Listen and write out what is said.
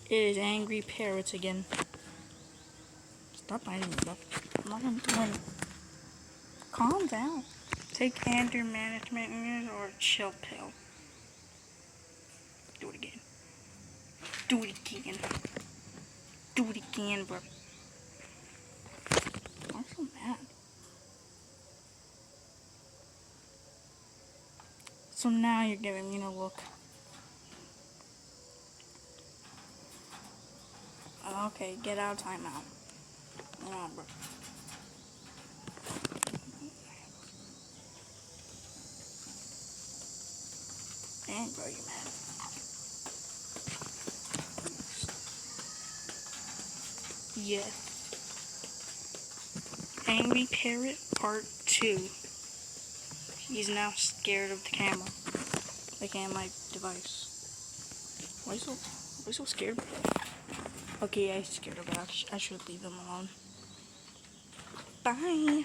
It is angry parrots again. Stop biting me, bro. I'm not gonna do it. Calm down. Take anger management or chill pill. Do it again. Do it again. Do it again, bro. I'm so mad. So now you're giving me a look. Okay, get out of timeout. Come on, bro. Dang, bro, you mad. Yes. Angry Parrot Part 2. He's now scared of the camera. Like on my device. Why so scared? Okay, I'm scared of it. I should leave him alone. Bye.